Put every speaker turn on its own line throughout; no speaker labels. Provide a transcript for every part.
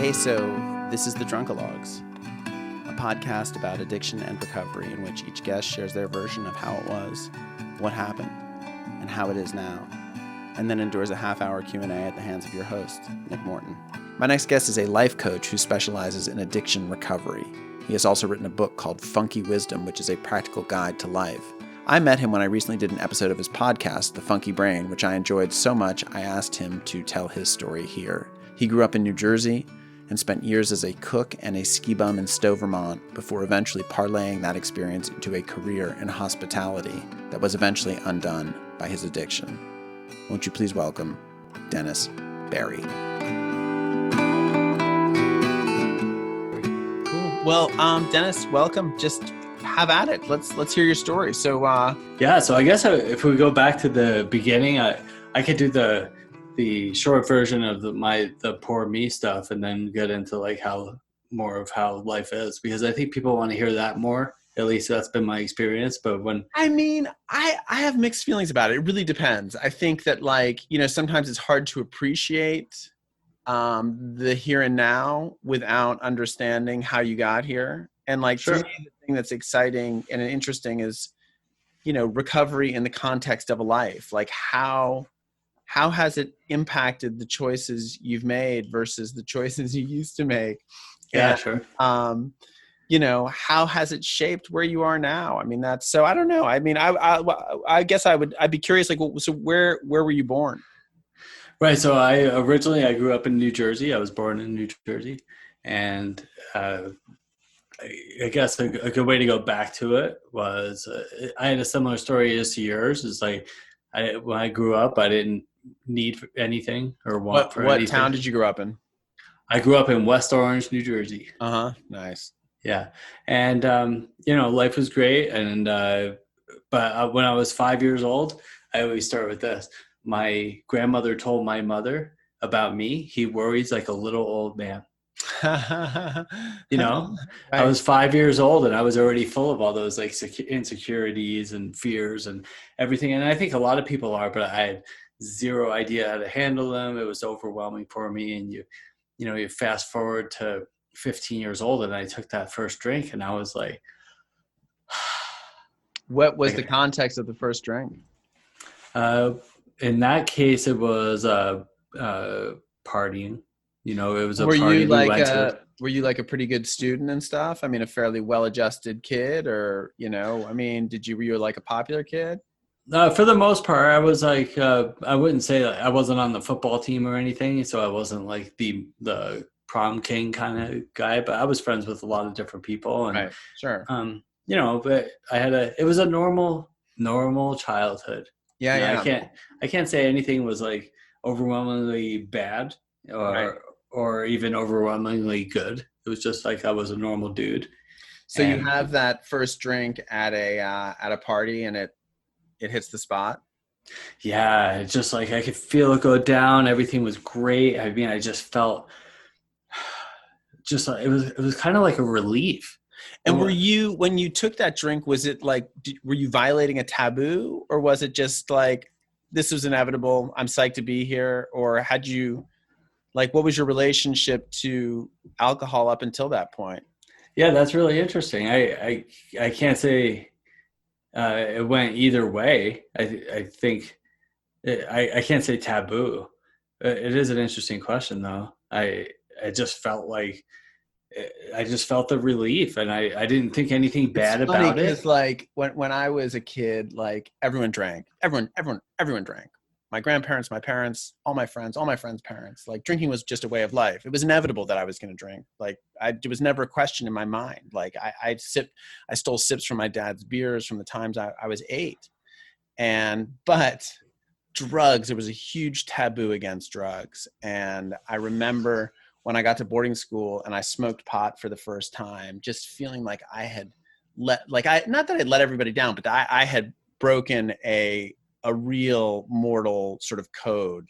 Hey, so this is the Drunkalogs, a podcast about addiction and recovery in which each guest shares their version of how it was, what happened, and how it is now, and then endures a half-hour Q&A at the hands of your host, Nick Morton. My next guest is a life coach who specializes in addiction recovery. He has also written a book called Funky Wisdom, which is a practical guide to life. I met him when I recently did an episode of his podcast, The Funky Brain, which I enjoyed so much I asked him to tell his story here. He grew up in New Jersey and spent years as a cook and a ski bum in Stowe, Vermont, before eventually parlaying that experience into a career in hospitality that was eventually undone by his addiction. Won't you please welcome Dennis Berry. Cool. Well, Dennis, welcome. Just have at it. Let's hear your story. So
so I guess if we go back to the beginning, I could do the short version of the poor me stuff, and then get into like how life is, because I think people want to hear that more. At least that's been my experience. But
I have mixed feelings about it. It really depends. I think that sometimes it's hard to appreciate the here and now without understanding how you got here. And
Sure.
To me, the thing that's exciting and interesting is, recovery in the context of a life. Like how has it impacted the choices you've made versus the choices you used to make?
Yeah,
and,
sure.
How has it shaped where you are now? I mean, I don't know. I mean, I guess I'd be curious, so where were you born?
Right. So I grew up in New Jersey. I was born in New Jersey, and I guess a good way to go back to it was I had a similar story as to yours. It's like when I grew up, I didn't need anything or want for anything.
What town did you grow up in?
I grew up in West Orange, New Jersey.
Nice.
Yeah. And, life was great. And, but when I was 5 years old, I always start with this. My grandmother told my mother about me. He worries like a little old man. Right. I was 5 years old and I was already full of all those like insecurities and fears and everything. And I think a lot of people are, but I had zero idea how to handle them. It was overwhelming for me. And you fast forward to 15 years old and I took that first drink and I was like,
what was the context of the first drink?
In that case, it was partying. It was a
party we went
to.
Were you like a pretty good student and stuff? I mean, a fairly well-adjusted kid, or were you like a popular kid?
For the most part, I was like, I wouldn't say I wasn't on the football team or anything, so I wasn't like the prom king kind of guy, but I was friends with a lot of different people. And,
right, sure.
But it was a normal childhood.
Yeah.
I can't say anything was like overwhelmingly bad or even overwhelmingly good. It was just like I was a normal dude.
So you have that first drink at a party and it hits the spot.
Yeah, it's just like I could feel it go down. Everything was great. I mean, I just felt it was kind of like a relief.
And when you took that drink, was it like, were you violating a taboo, or was it just like, this was inevitable, I'm psyched to be here? Or had you, what was your relationship to alcohol up until that point?
Yeah, that's really interesting. I can't say it went either way. I think I can't say taboo. It is an interesting question, though. I just felt like the relief, and I didn't think anything bad about it.
It's like when I was a kid, everyone drank. Everyone drank. My grandparents, my parents, all my friends' parents. Drinking was just a way of life. It was inevitable that I was going to drink. It was never a question in my mind. I stole sips from my dad's beers from the times I was 8. But drugs, there was a huge taboo against drugs. And I remember when I got to boarding school and I smoked pot for the first time, just feeling like I had not that I'd let everybody down, but I had broken a real mortal sort of code,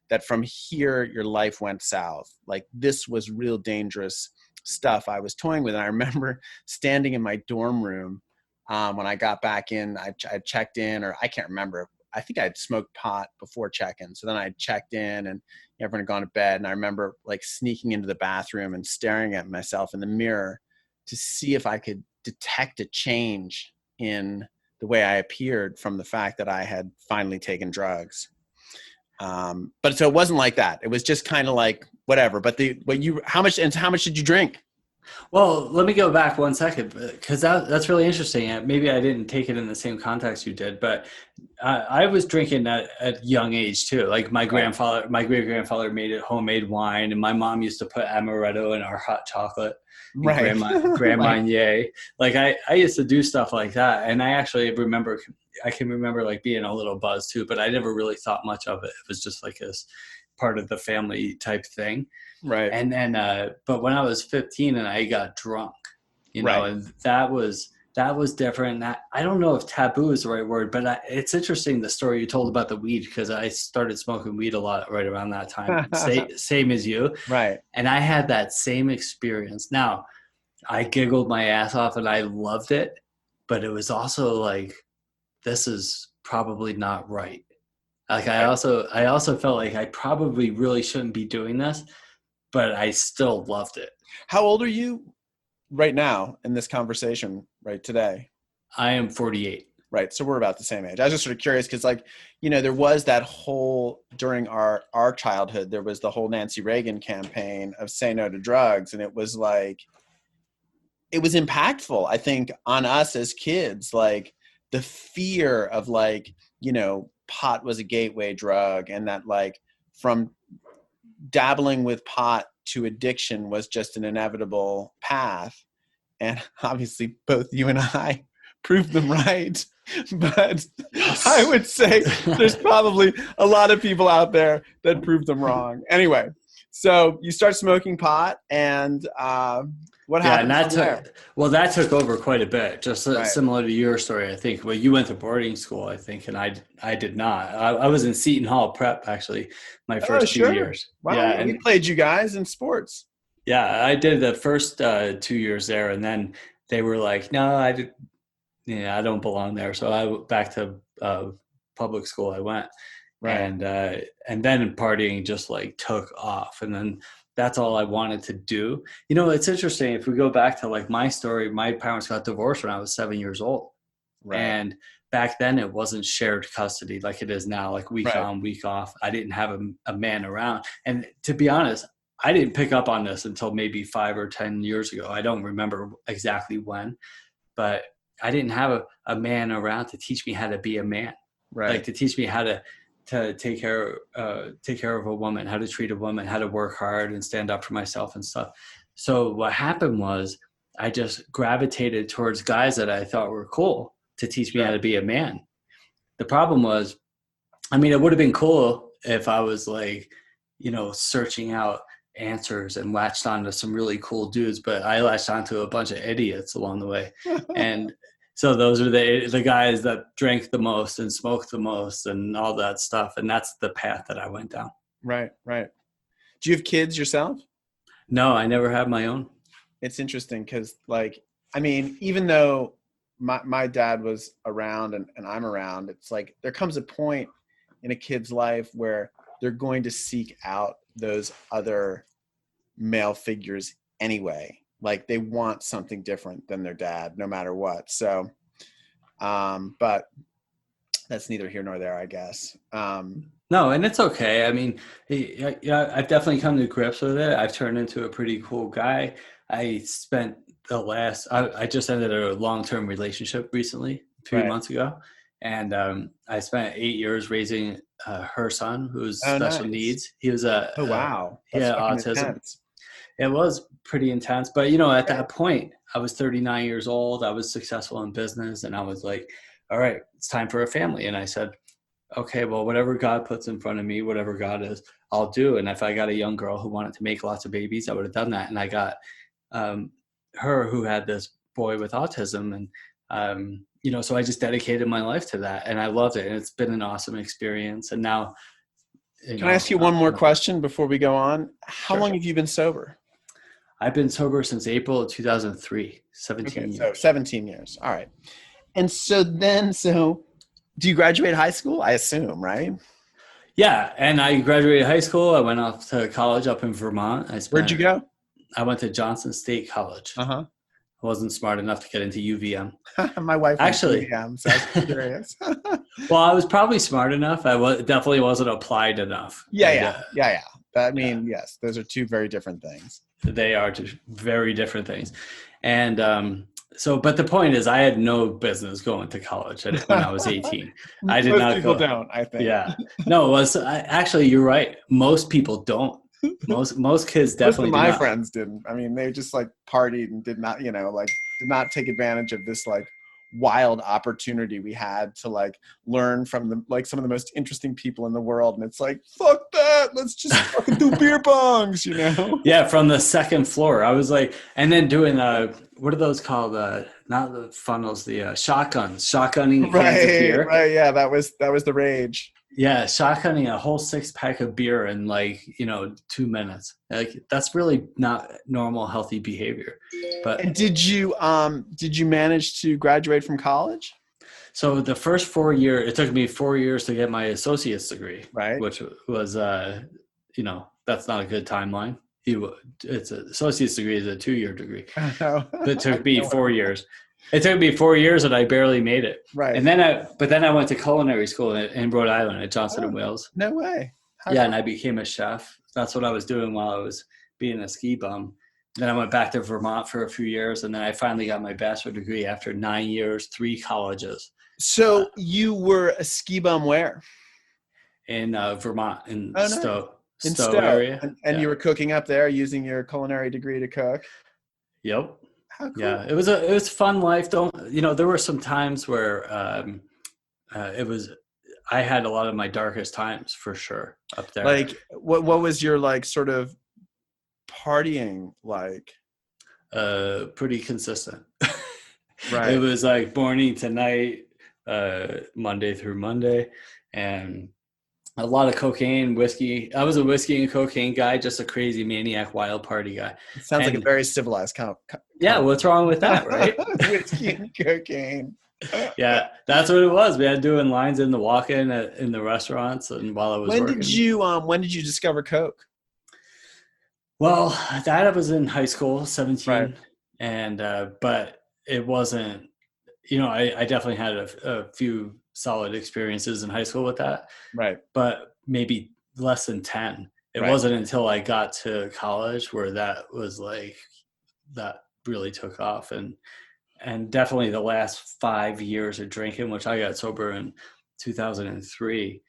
that from here, your life went south. This was real dangerous stuff I was toying with. And I remember standing in my dorm room when I got back in, I checked in, or I can't remember. I think I'd smoked pot before check-in. So then I checked in and everyone had gone to bed. And I remember like sneaking into the bathroom and staring at myself in the mirror to see if I could detect a change in the way I appeared from the fact that I had finally taken drugs. But so it wasn't like that. It was just kind of like whatever. But how much did you drink?
Well, let me go back 1 second, because that's really interesting. Maybe I didn't take it in the same context you did, but I was drinking at a young age too. Like my great grandfather made it homemade wine, and my mom used to put amaretto in our hot chocolate.
Right.
Grand Marnier. Like I used to do stuff like that, and I actually can remember like being a little buzzed too, but I never really thought much of it. It was just like this part of the family type thing.
Right.
And then, but when I was 15 and I got drunk, you know,
Right.
and that was different. I don't know if taboo is the right word, but it's interesting the story you told about the weed, because I started smoking weed a lot right around that time, same as you.
Right.
And I had that same experience. Now, I giggled my ass off and I loved it, but it was also like, this is probably not right. Like I also felt like I probably really shouldn't be doing this, but I still loved it.
How old are you right now in this conversation, right today?
I am 48.
Right. So we're about the same age. I was just sort of curious because, like, you know, there was that whole, during our childhood, there was the whole Nancy Reagan campaign of say no to drugs. And it was like, it was impactful, I think, on us as kids, like the fear of like, you know, pot was a gateway drug, and that like from dabbling with pot to addiction was just an inevitable path. And obviously both you and I proved them right. But I would say there's probably a lot of people out there that proved them wrong. Anyway, so you start smoking pot, and what happened?
Yeah, and that took over quite a bit, just
Right.
similar to your story, I think. Well, you went to boarding school, I think, and I did not. I was in Seton Hall Prep, actually, my first 2 years.
Wow,
yeah,
we played you guys in sports.
Yeah, I did the first 2 years there, and then they were like, no, I don't belong there. So I went back to public school. I went,
Right.
and then partying just like took off, and then that's all I wanted to do. You know, it's interesting. If we go back to like my story, my parents got divorced when I was 7 years old,
Right.
and back then it wasn't shared custody like it is now, like week on, week off. I didn't have a man around, and to be honest, I didn't pick up on this until maybe 5 or 10 years ago. I don't remember exactly when, but I didn't have a man around to teach me how to be a man,
Right.
like to teach me how to take care of a woman, how to treat a woman, how to work hard and stand up for myself and stuff. So what happened was I just gravitated towards guys that I thought were cool to teach me how to be a man. The problem was, I mean, it would have been cool if I was like, you know, searching out answers and latched onto some really cool dudes, but I latched onto a bunch of idiots along the way. And so those are the guys that drank the most and smoked the most and all that stuff. And that's the path that I went down.
Right. Do you have kids yourself?
No, I never had my own.
It's interesting because, like, I mean, even though my dad was around and I'm around, it's like there comes a point in a kid's life where they're going to seek out those other male figures anyway. Like they want something different than their dad, no matter what. So, but that's neither here nor there, I guess.
No, and it's okay. I mean, yeah, I've definitely come to grips with it. I've turned into a pretty cool guy. I just ended a long-term relationship recently, 3 months ago. And I spent 8 years raising her son, who's special needs. He was
wow.
He had autism.
Intense.
It was pretty intense. But, you know, at that point, I was 39 years old. I was successful in business. And I was like, all right, it's time for a family. And I said, okay, well, whatever God puts in front of me, whatever God is, I'll do. And if I got a young girl who wanted to make lots of babies, I would have done that. And I got her who had this boy with autism. And, you know, so I just dedicated my life to that. And I loved it. And it's been an awesome experience. And now.
Can I ask you one more question before we go on? How long have you been sober?
I've been sober since April of 2003, 17 years.
So 17 years. All right. And so Do you graduate high school? I assume, right?
Yeah, and I graduated high school. I went off to college up in Vermont.
Where'd you go?
I went to Johnson State College.
Uh-huh.
I wasn't smart enough to get into UVM.
My wife went to
Actually,
UVM, so I was curious.
well, I was probably smart enough. Definitely wasn't applied enough.
Yeah. I mean, yes, those are two very different things.
They are two very different things. And but the point is, I had no business going to college when I was 18. I did
Most
not
people
go.
don't, I think.
Yeah, no, actually, you're right. Most people don't. Most kids definitely
Most of my
do not.
friends didn't. I mean, they just like partied and did not, did not take advantage of this like wild opportunity we had to like learn from some of the most interesting people in the world. And it's like, fuck that, let's just fucking do beer bongs,
Yeah, from the second floor. I was like, and then doing what are those called? Not the funnels, the shotgunning cans of beer.
Right, yeah, that was the rage.
Yeah, shotgunning a whole 6-pack of beer in 2 minutes. Like, that's really not normal, healthy behavior.
And did you manage to graduate from college?
So the first 4 years, it took me 4 years to get my associate's degree,
right?
Which was, that's not a good timeline. It's an associate's degree is a 2-year degree. It took me 4 years. It took me 4 years and I barely made it.
Right.
And then I went to culinary school in Rhode Island at Johnson and Wales.
No way.
And I became a chef. That's what I was doing while I was being a ski bum. Then I went back to Vermont for a few years, and then I finally got my bachelor degree after 9 years, 3 colleges.
So you were a ski bum where?
In Vermont, in Stowe.
In
Stowe area.
And you were cooking up there using your culinary degree to cook?
Yep.
How cool.
Yeah, it was a fun life. There were some times where I had a lot of my darkest times for sure up there.
Like what was your like sort of partying like?
Pretty consistent.
Right.
It was like morning to night, Monday through Monday, and a lot of cocaine, whiskey. I was a whiskey and cocaine guy, just a crazy maniac, wild party guy.
It sounds like a very civilized
yeah, what's wrong with that, right?
Whiskey and cocaine.
Yeah, that's what it was. We had doing lines in the walk-in in the restaurants, and while I was working.
When did you discover coke?
Well, that was in high school, 17,
right.
And but it wasn't. I definitely had a few solid experiences in high school with that.
Right.
But maybe less than 10. It
right.
wasn't until I got to college where that was like that really took off, and definitely the last 5 years of drinking, which I got sober in 2003.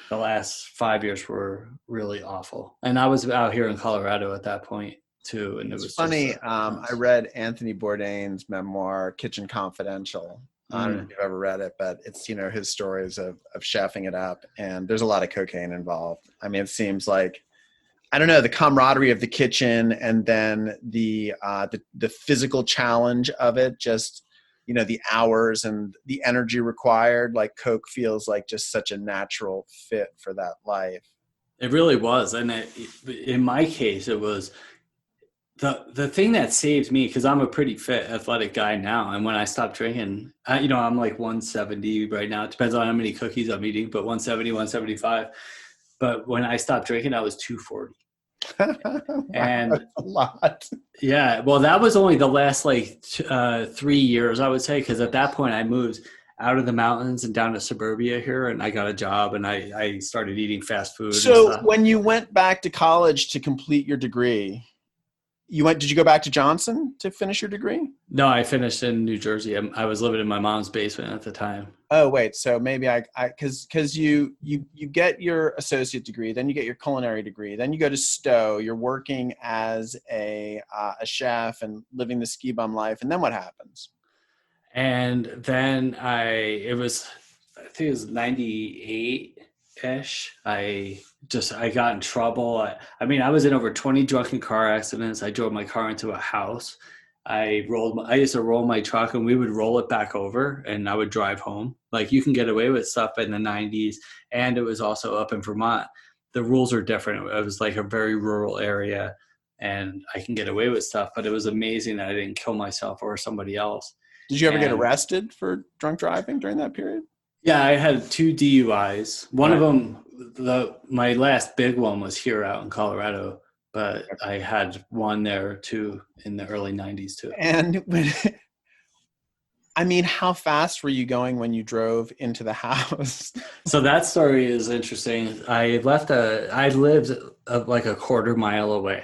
The last 5 years were really awful. And I was out here in Colorado at that point too. And it was
funny. I read Anthony Bourdain's memoir, Kitchen Confidential. I don't know if you've ever read it, but it's, his stories of chefing it up, and there's a lot of cocaine involved. I mean, it seems like, I don't know, the camaraderie of the kitchen, and then the physical challenge of it, just, the hours and the energy required, like Coke feels like just such a natural fit for that life.
It really was. And in my case, it was the thing that saved me, because I'm a pretty fit, athletic guy now. And when I stopped drinking, I'm like 170 right now. It depends on how many cookies I'm eating, but 170, 175. But when I stopped drinking, I was 240.
Wow,
and
that's a lot.
Yeah, well, that was only the last 3 years, I would say, because at that point I moved out of the mountains and down to suburbia here, and I got a job, and I started eating fast food.
So when you went back to college to complete your degree, did you go back to Johnson to finish your degree?
No, I finished in New Jersey. I was living in my mom's basement at the time.
Oh, wait. So maybe because you get your associate degree, then you get your culinary degree, then you go to Stowe, you're working as a chef and living the ski bum life. And then what happens?
And then I think it was 98 ish. I got in trouble. I mean, I was in over 20 drunken car accidents. I drove my car into a house. I used to roll my truck, and we would roll it back over, and I would drive home. Like, you can get away with stuff in the 90s, and it was also up in Vermont. The rules are different. It was like a very rural area, and I can get away with stuff, but it was amazing that I didn't kill myself or somebody else.
Did you ever get arrested for drunk driving during that period?
Yeah, I had two DUIs. One of
Right.
them, my last big one was here out in Colorado, but I had one there too in the early 90s too.
And when, I mean, how fast were you going when you drove into the house?
So that story is interesting. I lived like a quarter mile away,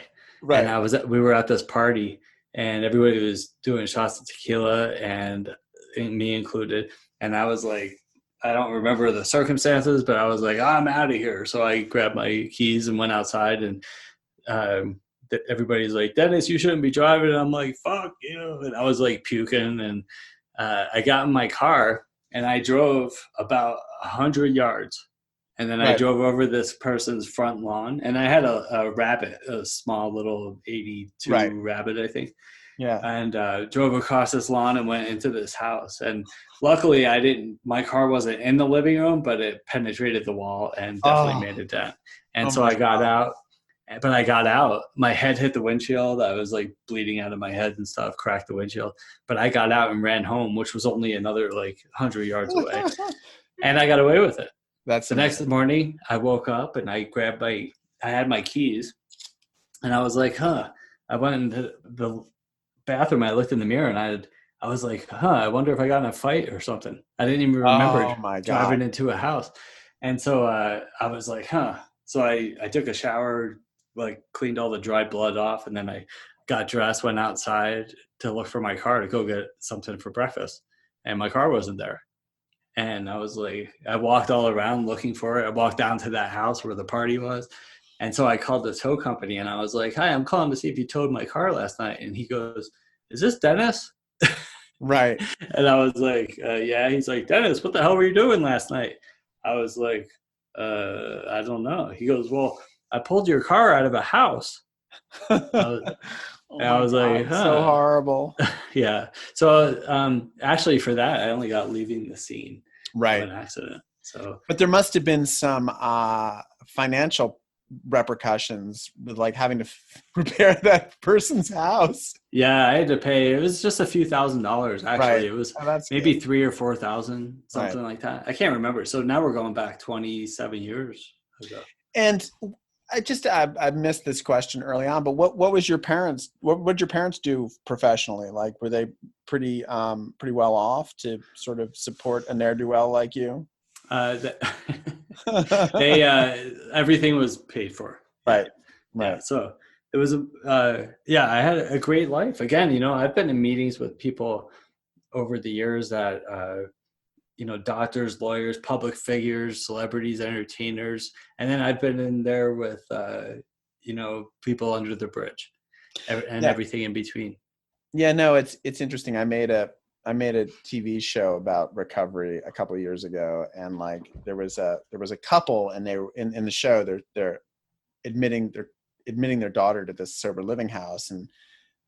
and
Right.
we were at this party, and everybody was doing shots of tequila, and me included. And I was like, I don't remember the circumstances, but I was like, I'm out of here. So I grabbed my keys and went outside, and everybody's like, Dennis, you shouldn't be driving. And I'm like, fuck you. And I was like puking, and I got in my car and I drove about 100 yards. And then I
Right.
drove over this person's front lawn, and I had a rabbit, a small little 82
Right.
rabbit, I think,
Yeah.
and drove across this lawn and went into this house. And luckily, my car wasn't in the living room, but it penetrated the wall and definitely
Oh,
made a dent. And
oh
so
my
I got
God.
out, but I got out. My head hit the windshield. I was like bleeding out of my head and stuff, cracked the windshield. But I got out and ran home, which was only another like 100 yards away. And I got away with it.
That's
The next
amazing.
morning, I woke up and I had my keys, and I was like, huh. I went into the bathroom. I looked in the mirror, and I was like, huh. I wonder if I got in a fight or something. I didn't even remember
Oh my God.
driving into a house, and so I was like, huh. So I took a shower, like cleaned all the dry blood off, and then I got dressed, went outside to look for my car to go get something for breakfast, and my car wasn't there. And I was like, I walked all around looking for it. I walked down to that house where the party was. And so I called the tow company and I was like, hi, I'm calling to see if you towed my car last night. And he goes, is this Dennis?
Right.
And I was like, yeah. He's like, Dennis, what the hell were you doing last night? I was like, I don't know. He goes, well, I pulled your car out of a house. I was,
Oh
and I
my
was like,
God. So
huh.
horrible.
Yeah. So actually for that, I only got leaving the scene of
Right.
an accident. So
But there must have been some financial repercussions with like having to repair that person's house.
yeah, I had to pay. It was just a few $1,000s. Actually,
Right.
it was
Oh, that's good.
maybe 3 or 4,000,
Right.
something like that. I can't remember. So now we're going back 27 years ago.
And I missed this question early on, but what was your parents what would your parents do professionally? Like were they pretty well off to sort of support a ne'er-do-well like you?
Uh, th- they everything was paid for. Yeah,
Right.
yeah.
Right.
So it was yeah. I had a great life. Again, I've been in meetings with people over the years that doctors, lawyers, public figures, celebrities, entertainers, and then I've been in there with people under the bridge and
Yeah.
everything in between.
Yeah, no, it's interesting. I made a TV show about recovery a couple of years ago, and like there was a couple, and they were in the show. They're admitting their daughter to this sober living house, and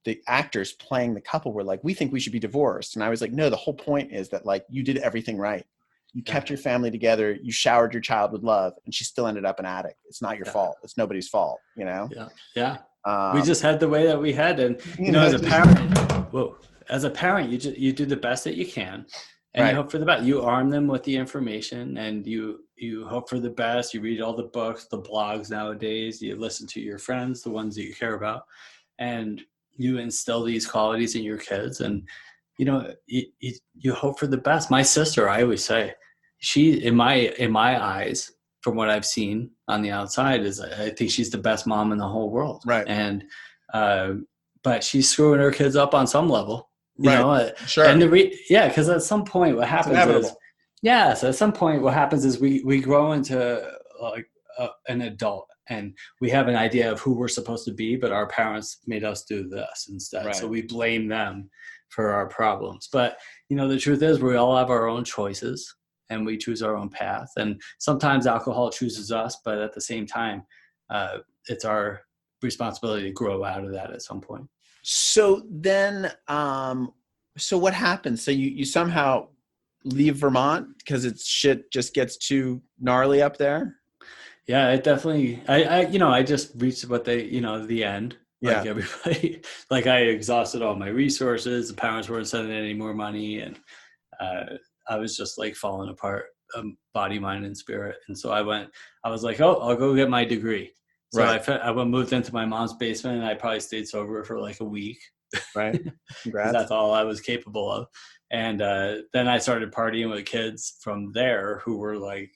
the actors playing the couple were like, "We think we should be divorced," and I was like, "No, the whole point is that like you did everything right. You
Yeah,
kept your family together. You showered your child with love, and she still ended up an addict. It's not your
yeah,
fault. It's nobody's fault, you know."
yeah, yeah. We
Um,
just had the way that we had, and
you know,
as a parent, whoa, as a parent, you do the best that you can, and you
right,
hope for the best. You arm them with the information, and you hope for the best. You read all the books, the blogs nowadays. You listen to your friends, the ones that you care about, and you instill these qualities in your kids. And you hope for the best. My sister, I always say, she in my eyes, from what I've seen on the outside, is I think she's the best mom in the whole world.
right,
And uh, but she's screwing her kids up on some level,
right,
and
sure,
yeah, because at some point what
it's
happens is,
inevitable.
yeah, so at some point what happens is we grow into like an adult, and we have an idea of who we're supposed to be, but our parents made us do this instead, so
Right.
we blame them for our problems. But the truth is we all have our own choices, and we choose our own path, and sometimes alcohol chooses us, but at the same time it's our responsibility to grow out of that at some point.
So then, so what happens? So you somehow leave Vermont because it's shit just gets too gnarly up there.
Yeah, it definitely. I just reached what the end. Like
Yeah.
everybody, like I exhausted all my resources. The parents weren't sending any more money, and I was just like falling apart. body, mind, and spirit. And so I was like, oh, I'll go get my degree. So
Right.
I moved into my mom's basement, and I probably stayed sober for like a week.
Right.
Because that's all I was capable of. And then I started partying with kids from there who were like,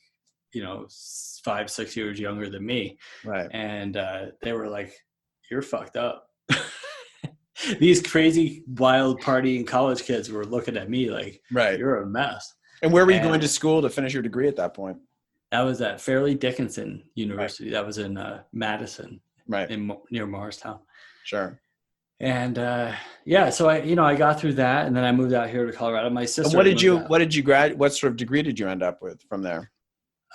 5-6 years younger than me.
Right.
And they were like, you're fucked up. These crazy, wild partying college kids were looking at me like,
right,
you're a mess.
And where were you going to school to finish your degree at that point?
That was at Fairleigh Dickinson University. Right. That was in Madison,
right,
near Morristown.
Sure.
And so I got through that, and then I moved out here to Colorado. My sister.
And what did you graduate? What sort of degree did you end up with from there?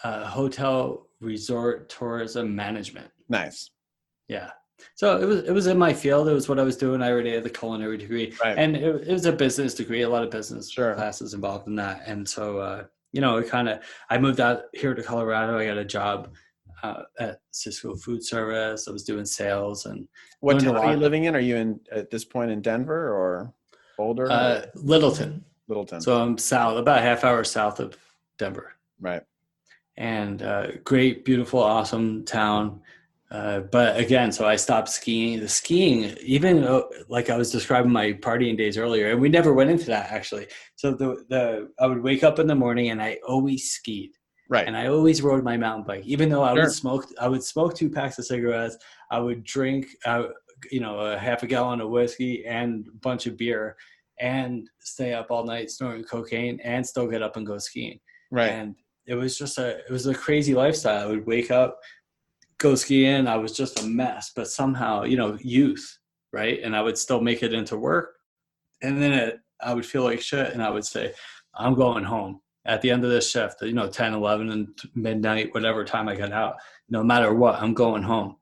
Hotel resort tourism management.
Nice.
Yeah. So it was in my field. It was what I was doing. I already had the culinary degree,
right.
And it was a business degree. A lot of business classes involved in that. And so I moved out here to Colorado. I got a job at Cisco Food Service. I was doing sales. And
what town are you living in? Are you at this point in Denver or Boulder?
Littleton. So I'm south, about a half hour south of Denver.
Right.
And great, beautiful, awesome town. But again, so I stopped skiing. The skiing, even like I was describing my partying days earlier, and we never went into that actually. So I would wake up in the morning and I always skied.
Right.
And I always rode my mountain bike, even though I would smoke 2 packs of cigarettes. I would drink, a half a gallon of whiskey and a bunch of beer, and stay up all night snorting cocaine, and still get up and go skiing.
Right.
And it was a crazy lifestyle. I would wake up, go skiing. I was just a mess, but somehow, youth, right? And I would still make it into work. And then I would feel like shit, and I would say, I'm going home at the end of this shift, 10, 11 and midnight, whatever time I got out, no matter what, I'm going home.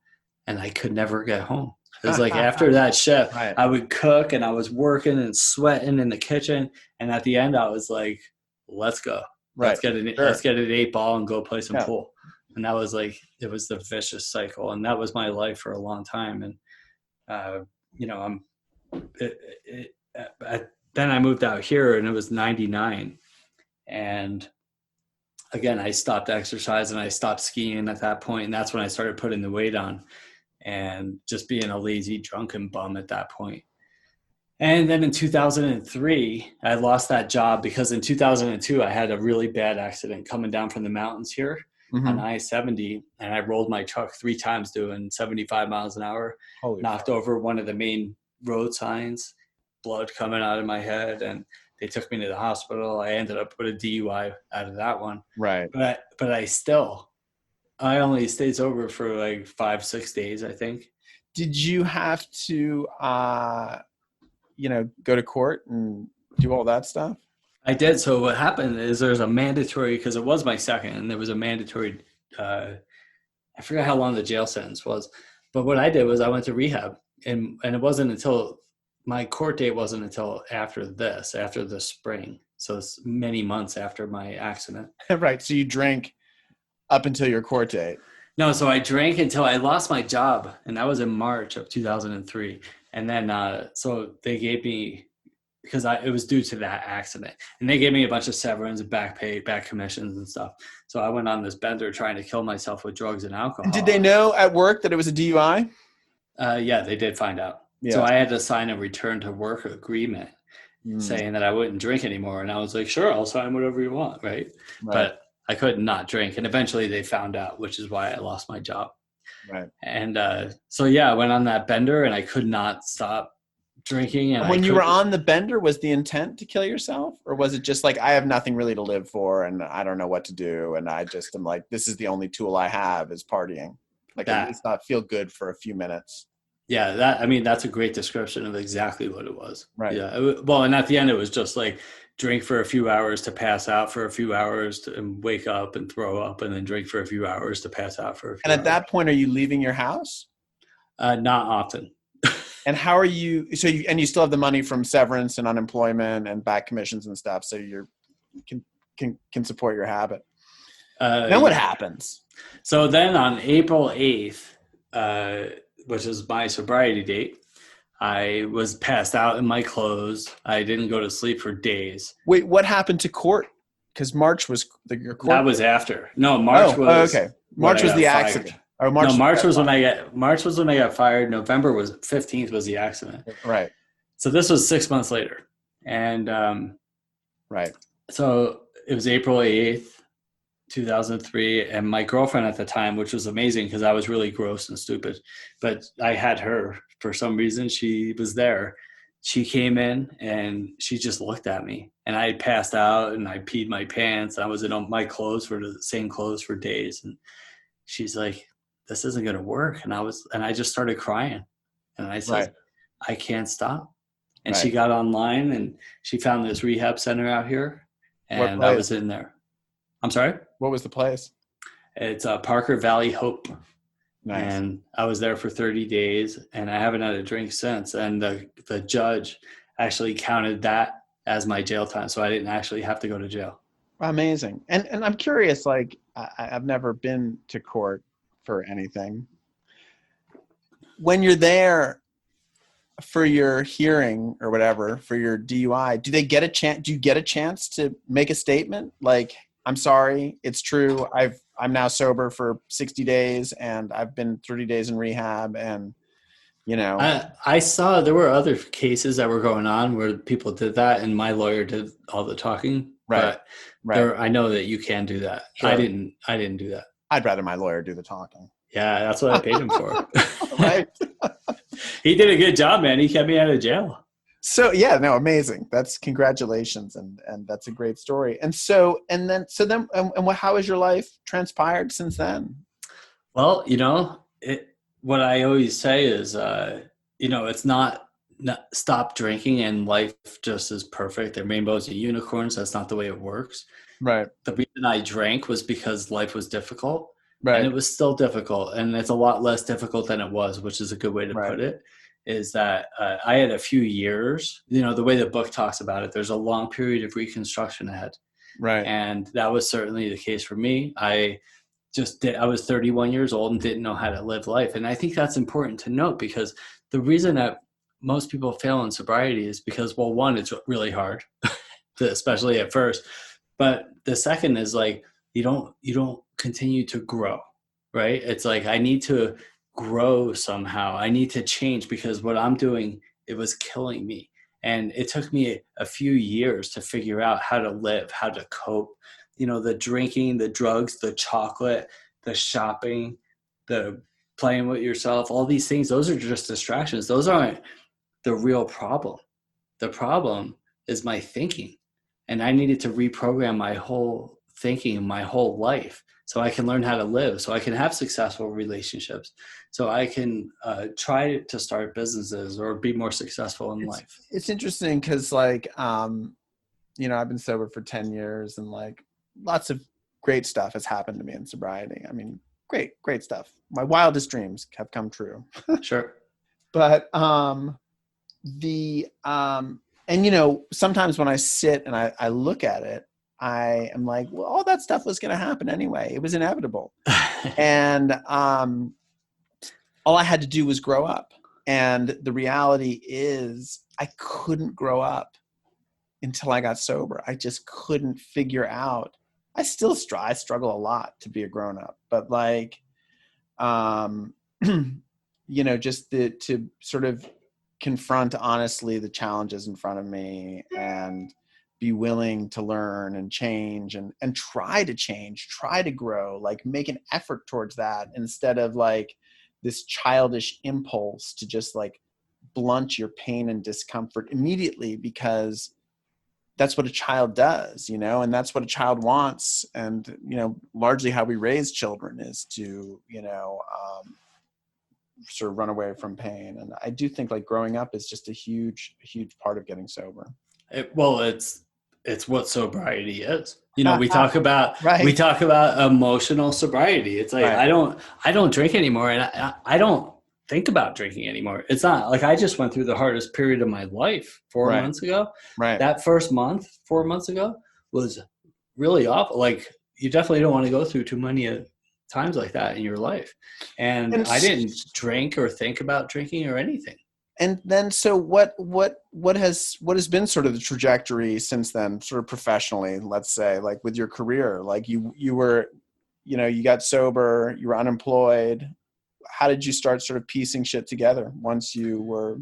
And I could never get home. It was like after that shift, right. I would cook, and I was working and sweating in the kitchen. And at the end, I was like, let's go.
Right.
Let's get an 8-ball and go play some pool. And that was like, it was the vicious cycle. And that was my life for a long time. And, then I moved out here, and it was 99. And again, I stopped exercising. I stopped skiing at that point. And that's when I started putting the weight on and just being a lazy, drunken bum at that point. And then in 2003, I lost that job because in 2002, I had a really bad accident coming down from the mountains here. Mm-hmm. On I-70, and I rolled my truck 3 times doing 75 miles an hour, knocked over one of the main road signs, blood coming out of my head, and they took me to the hospital. I ended up with a DUI out of that one.
Right.
But I only stayed sober for like 5-6 days, I think.
Did you have to, go to court and do all that stuff?
I did. So what happened is there's a mandatory, because it was my second, and there was a mandatory, I forgot how long the jail sentence was. But what I did was I went to rehab, and it wasn't until my court date wasn't until after the spring. So it's many months after my accident.
Right. So you drank up until your court date.
No, so I drank until I lost my job, and that was in March of 2003. And then, so they gave me, because it was due to that accident, and they gave me a bunch of severance, back pay, back commissions and stuff. So I went on this bender trying to kill myself with drugs and alcohol.
And did they know at work that it was a DUI?
Yeah, they did find out. Yeah. So I had to sign a return to work agreement saying that I wouldn't drink anymore. And I was like, sure, I'll sign whatever you want. Right. But I could not drink. And eventually they found out, which is why I lost my job.
Right.
And I went on that bender, and I could not stop drinking. And
when you were on the bender, was the intent to kill yourself, or was it just like, I have nothing really to live for, and I don't know what to do, and I just am like, this is the only tool I have is partying, like at least not feel good for a few minutes?
Yeah, that's a great description of exactly what it was.
Right.
Yeah. And at the end, it was just like drink for a few hours to pass out for a few hours and wake up and throw up, and then drink for a few hours to pass out for a few hours.
And at that point, are you leaving your house?
Not often.
And how are you? And you still have the money from severance and unemployment and back commissions and stuff, so you can support your habit. Then what happens?
So then on April 8th, which is my sobriety date, I was passed out in my clothes. I didn't go to sleep for days.
Wait, what happened to court because March was your court.
That was after. No, March was.
Okay. March was the accident. Or
March. No, March was when I got fired. November was 15th was the accident.
Right.
So this was 6 months later, and
right.
So it was April 8th, 2003, and my girlfriend at the time, which was amazing because I was really gross and stupid, but I had her for some reason. She was there. She came in and she just looked at me, and I had passed out and I peed my pants. I was in my clothes for the same clothes for days, and she's like, "This isn't going to work." And I just started crying, and I said, right. "I can't stop." And right. She got online and she found this rehab center out here, and I was in there. I'm sorry?
What was the place?
It's Parker Valley Hope.
Nice.
And I was there for 30 days, and I haven't had a drink since. And the judge actually counted that as my jail time, so I didn't actually have to go to jail.
Amazing. And I'm curious, like, I've never been to court for anything. When you're there for your hearing or whatever, for your DUI, do you get a chance to make a statement? Like, I'm sorry, it's true. I'm now sober for 60 days and I've been 30 days in rehab, and
I saw there were other cases that were going on where people did that, and my lawyer did all the talking.
Right.
But I know that you can do that. Sure. I didn't do that.
I'd rather my lawyer do the talking.
Yeah, that's what I paid him for.
Right.
He did a good job, man. He kept me out of jail.
So yeah, no, amazing. That's congratulations, and that's a great story. And how has your life transpired since then?
Well, what I always say is, it's not stop drinking and life just is perfect. And rainbows and unicorns. That's not the way it works.
Right.
The reason I drank was because life was difficult.
Right.
And it was still difficult, and it's a lot less difficult than it was, which is a good way to put it. Is that I had a few years, the way the book talks about it, there's a long period of reconstruction ahead.
Right.
And that was certainly the case for me. I was 31 years old and didn't know how to live life. And I think that's important to note, because the reason that most people fail in sobriety is because, well, one, it's really hard, especially at first. But the second is like, you don't continue to grow, right? It's like, I need to grow somehow. I need to change, because what I'm doing, it was killing me. And it took me a few years to figure out how to live, how to cope. The drinking, the drugs, the chocolate, the shopping, the playing with yourself, all these things, those are just distractions. Those aren't the real problem. The problem is my thinking. And I needed to reprogram my whole thinking, my whole life, so I can learn how to live, so I can have successful relationships, so I can try to start businesses or be more successful in life.
It's interesting because, like, I've been sober for 10 years, and like lots of great stuff has happened to me in sobriety. I mean, great stuff. My wildest dreams have come true.
Sure.
But sometimes when I sit and I look at it, I am like, well, all that stuff was going to happen anyway. It was inevitable. And all I had to do was grow up. And the reality is I couldn't grow up until I got sober. I just couldn't figure out. I still struggle a lot to be a grown up, but like, just to sort of confront honestly the challenges in front of me and be willing to learn and change and try to change, try to grow, like make an effort towards that, instead of like this childish impulse to just like blunt your pain and discomfort immediately, because that's what a child does, and that's what a child wants. And, largely how we raise children is to, sort of run away from pain. And I do think like growing up is just a huge part of getting sober.
It's what sobriety is. We talk about emotional sobriety. It's like, right. I don't drink anymore, and I don't think about drinking anymore. It's not like I just went through the hardest period of my life 4 months ago.
Right.
That first month, 4 months ago, was really awful. Like, you definitely don't want to go through too many times like that in your life. And I didn't drink or think about drinking or anything.
And then, so what has been sort of the trajectory since then, sort of professionally, let's say, like with your career? Like you were, you got sober, you were unemployed. How did you start sort of piecing shit together once you were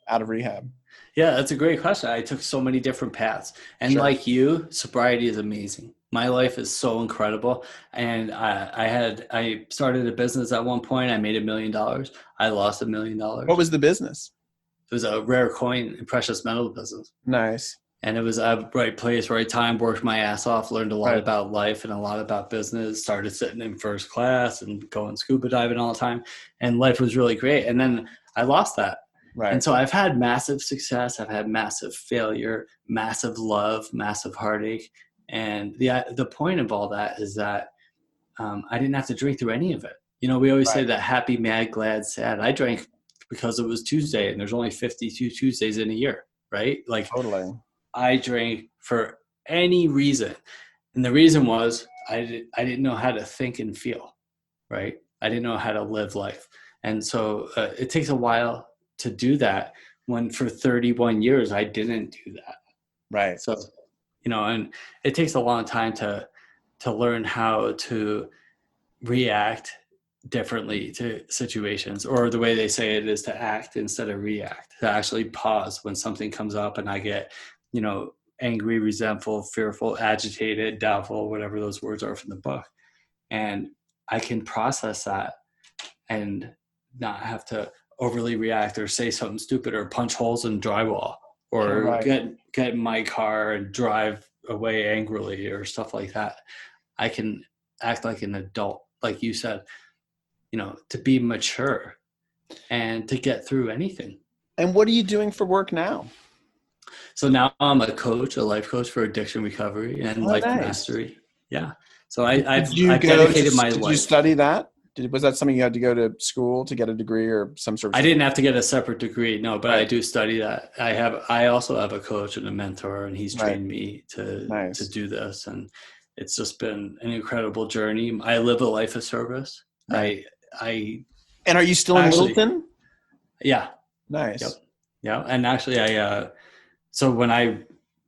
out of rehab?
Yeah, that's a great question. I took so many different paths. And
Sure.
like you, sobriety is amazing. My life is so incredible. And I started a business at one point. I made $1 million. I lost $1 million.
What was the business?
It was a rare coin and precious metal business.
Nice.
And it was a right place, right time, worked my ass off, learned a lot
Right.
about life and a lot about business, started sitting in first class and going scuba diving all the time. And life was really great. And then I lost that.
Right.
And so I've had massive success. I've had massive failure, massive love, massive heartache. And the point of all that is that I didn't have to drink through any of it. We always say that happy, mad, glad, sad. I drank because it was Tuesday and there's only 52 Tuesdays in a year, right? Like
Totally.
I drank for any reason. And the reason was I didn't know how to think and feel, right? I didn't know how to live life. And so it takes a while to do that when for 31 years I didn't do that.
Right.
So, and it takes a long time to learn how to react differently to situations, or the way they say it is to act instead of react, to actually pause when something comes up and I get, angry, resentful, fearful, agitated, doubtful, whatever those words are from the book. And I can process that and not have to overly react or say something stupid or punch holes in drywall or get in my car and drive away angrily or stuff like that. I can act like an adult, like you said, to be mature and to get through anything.
And what are you doing for work now?
So now I'm a coach, a life coach for addiction recovery and life mastery. Yeah. So I've dedicated my life.
Did you study that? Was that something you had to go to school to get a degree or some sort of?
I didn't have to get a separate degree, no, but I do study that. I also have a coach and a mentor, and he's trained me to do this, and it's just been an incredible journey. I live a life of service.
Right.
And
are you still in Littleton?
Yeah.
Nice.
Yep. Yeah, and actually, so when I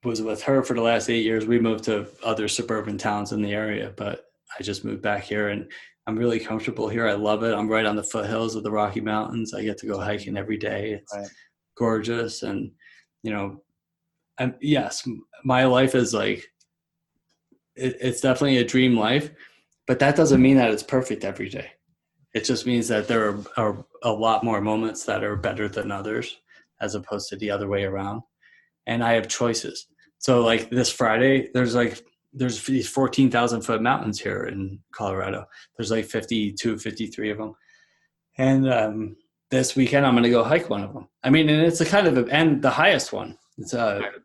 was with her for the last 8 years, we moved to other suburban towns in the area, but I just moved back here, and I'm really comfortable here. I love it. I'm right on the foothills of the Rocky Mountains. I get to go hiking every day. It's gorgeous. And, yes, my life is like, it's definitely a dream life, but that doesn't mean that it's perfect every day. It just means that there are a lot more moments that are better than others, as opposed to the other way around. And I have choices. So like this Friday, there's these 14,000 foot mountains here in Colorado. There's like 52, 53 of them. And this weekend, I'm going to go hike one of them. I mean, and it's and the highest one. It's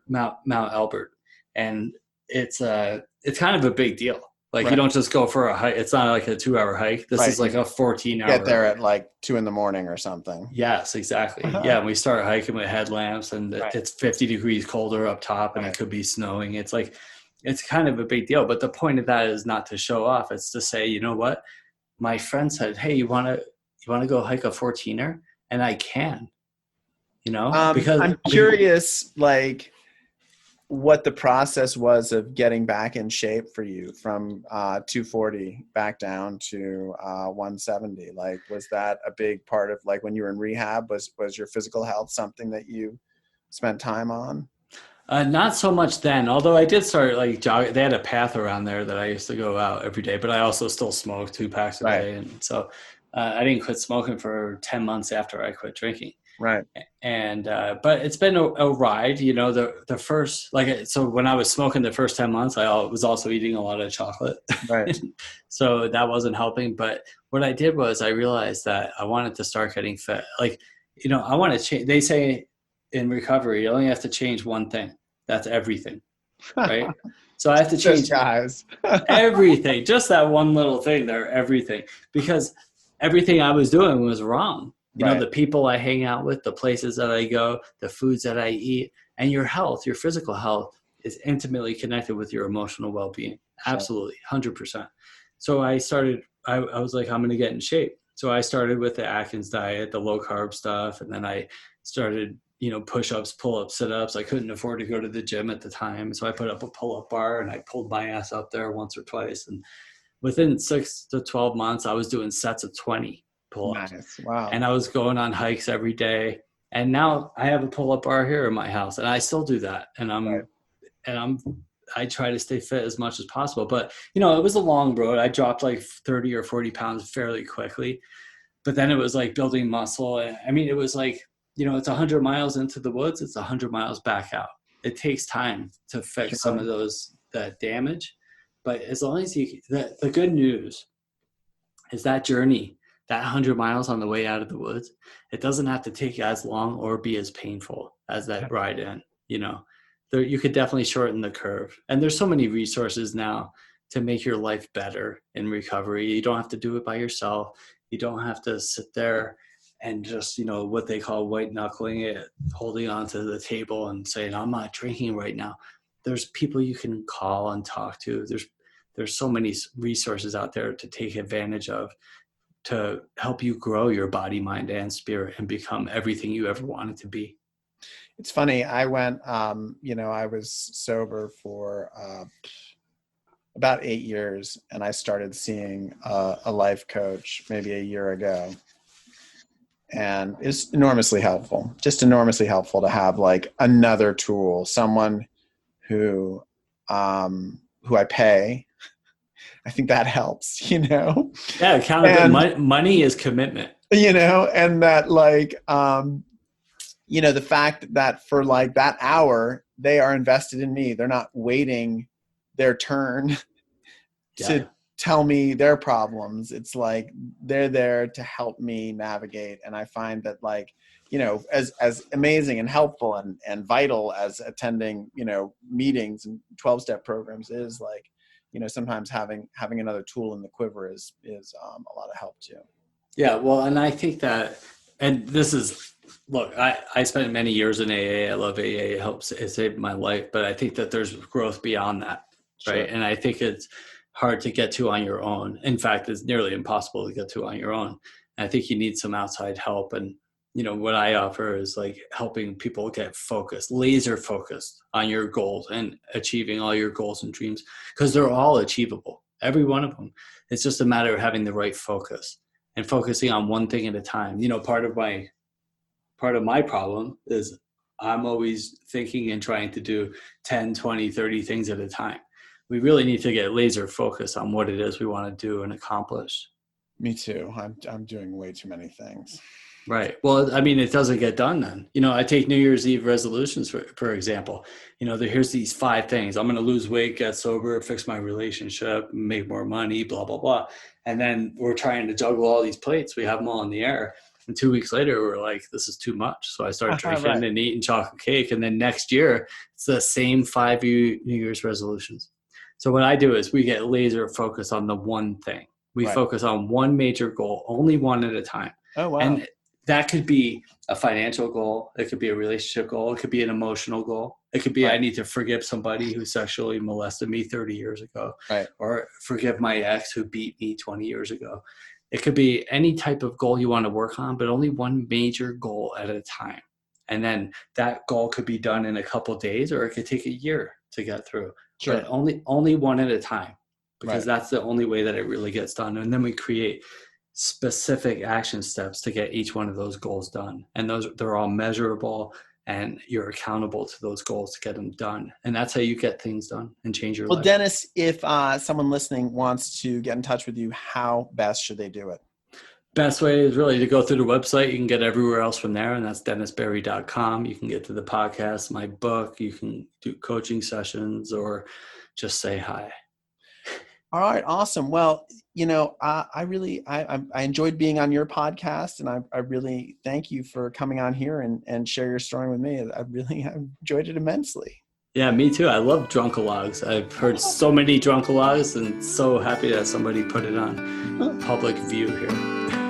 Mount Albert. And it's kind of a big deal. Like you don't just go for a hike. It's not like a 2-hour hike. This is like a 14-hour.
Get there at like 2 a.m. or something.
Yes, exactly. Yeah, and we start hiking with headlamps, and it's 50 degrees colder up top, and it could be snowing. It's like, it's kind of a big deal. But the point of that is not to show off. It's to say, you know what? My friend said, hey, you want to go hike a 14er? And I can, because
I'm curious, like, what the process was of getting back in shape for you from 240 back down to 170. Like, was that a big part of, like, when you were in rehab, was your physical health something that you spent time on?
Not so much then, although I did start like jogging. They had a path around there that I used to go out every day, but I also still smoked 2 packs a day. And so I didn't quit smoking for 10 months after I quit drinking.
Right.
And, but it's been a ride, the first, so when I was smoking the first 10 months, I was also eating a lot of chocolate.
Right.
So that wasn't helping. But what I did was I realized that I wanted to start getting fit. Like, I want to change. They say in recovery, you only have to change one thing. That's everything. Right. So I have to change everything, just that one little thing there, everything, because everything I was doing was wrong. The people I hang out with, the places that I go, the foods that I eat, and your health, your physical health is intimately connected with your emotional well-being. Absolutely. 100%. So I was like, I'm going to get in shape. So I started with the Atkins diet, the low carb stuff. And then I started, push-ups, pull-ups, sit-ups. I couldn't afford to go to the gym at the time. So I put up a pull-up bar and I pulled my ass up there once or twice. And within 6 to 12 months, I was doing sets of 20 pull-ups.
Nice. Wow.
And I was going on hikes every day. And now I have a pull-up bar here in my house, and I still do that. And I try to stay fit as much as possible. But, it was a long road. I dropped like 30 or 40 pounds fairly quickly. But then it was like building muscle. I mean, it was like, it's 100 miles into the woods. It's 100 miles back out. It takes time to fix some of that damage. But as long as the good news is that journey, that 100 miles on the way out of the woods, it doesn't have to take as long or be as painful as that ride in. You could definitely shorten the curve. And there's so many resources now to make your life better in recovery. You don't have to do it by yourself. You don't have to sit there and just, what they call white knuckling it, holding onto the table and saying, I'm not drinking right now. There's people you can call and talk to. There's so many resources out there to take advantage of to help you grow your body, mind, and spirit and become everything you ever wanted to be.
It's funny. I went, I was sober for about 8 years, and I started seeing a life coach maybe a year ago. And it's enormously helpful, just enormously helpful to have like another tool, someone who I pay. I think that helps,
Yeah, accountability. Money is commitment.
And that like, the fact that for like that hour, they are invested in me. They're not waiting their turn to tell me their problems. It's like they're there to help me navigate. And I find that like, as amazing and helpful and vital as attending, meetings and 12-step programs is, like, sometimes having another tool in the quiver is a lot of help too.
Yeah. Well, and I think that, and this is, look, I spent many years in AA. I love AA. It saved my life, but I think that there's growth beyond that. Right. Sure. And I think it's hard to get to on your own. In fact, it's nearly impossible to get to on your own. And I think you need some outside help. And, what I offer is like helping people get focused, laser focused on your goals and achieving all your goals and dreams, because they're all achievable. Every one of them. It's just a matter of having the right focus and focusing on one thing at a time. Part of my problem is I'm always thinking and trying to do 10, 20, 30 things at a time. We really need to get laser focused on what it is we want to do and accomplish.
Me too. I'm doing way too many things.
Right. Well, I mean, it doesn't get done then. I take New Year's Eve resolutions, for example. Here's these 5 things. I'm going to lose weight, get sober, fix my relationship, make more money, blah, blah, blah. And then we're trying to juggle all these plates. We have them all in the air. And 2 weeks later, we're like, this is too much. So I started drinking and eating chocolate cake. And then next year, it's the same 5 New Year's resolutions. So what I do is we get laser focused on the one thing. We focus on one major goal, only one at a time.
Oh, wow.
And that could be a financial goal. It could be a relationship goal. It could be an emotional goal. It could be I need to forgive somebody who sexually molested me 30 years ago.
Right.
Or forgive my ex who beat me 20 years ago. It could be any type of goal you want to work on, but only one major goal at a time. And then that goal could be done in a couple of days, or it could take a year to get through. Sure. But only one at a time, because that's the only way that it really gets done. And then we create specific action steps to get each one of those goals done. And they're all measurable, and you're accountable to those goals to get them done. And that's how you get things done and change your life.
Well, Dennis, if someone listening wants to get in touch with you, how best should they do it?
Best way is really to go through the website. You can get everywhere else from there, and that's dennisberry.com. You can get to the podcast, my book. You can do coaching sessions, or just say hi.
All right. Awesome. Well, I enjoyed being on your podcast, and I really thank you for coming on here and share your story with me. I really enjoyed it immensely.
Yeah, me too. I love drunkalogs. I've heard so many drunkalogs, and so happy that somebody put it on public view here.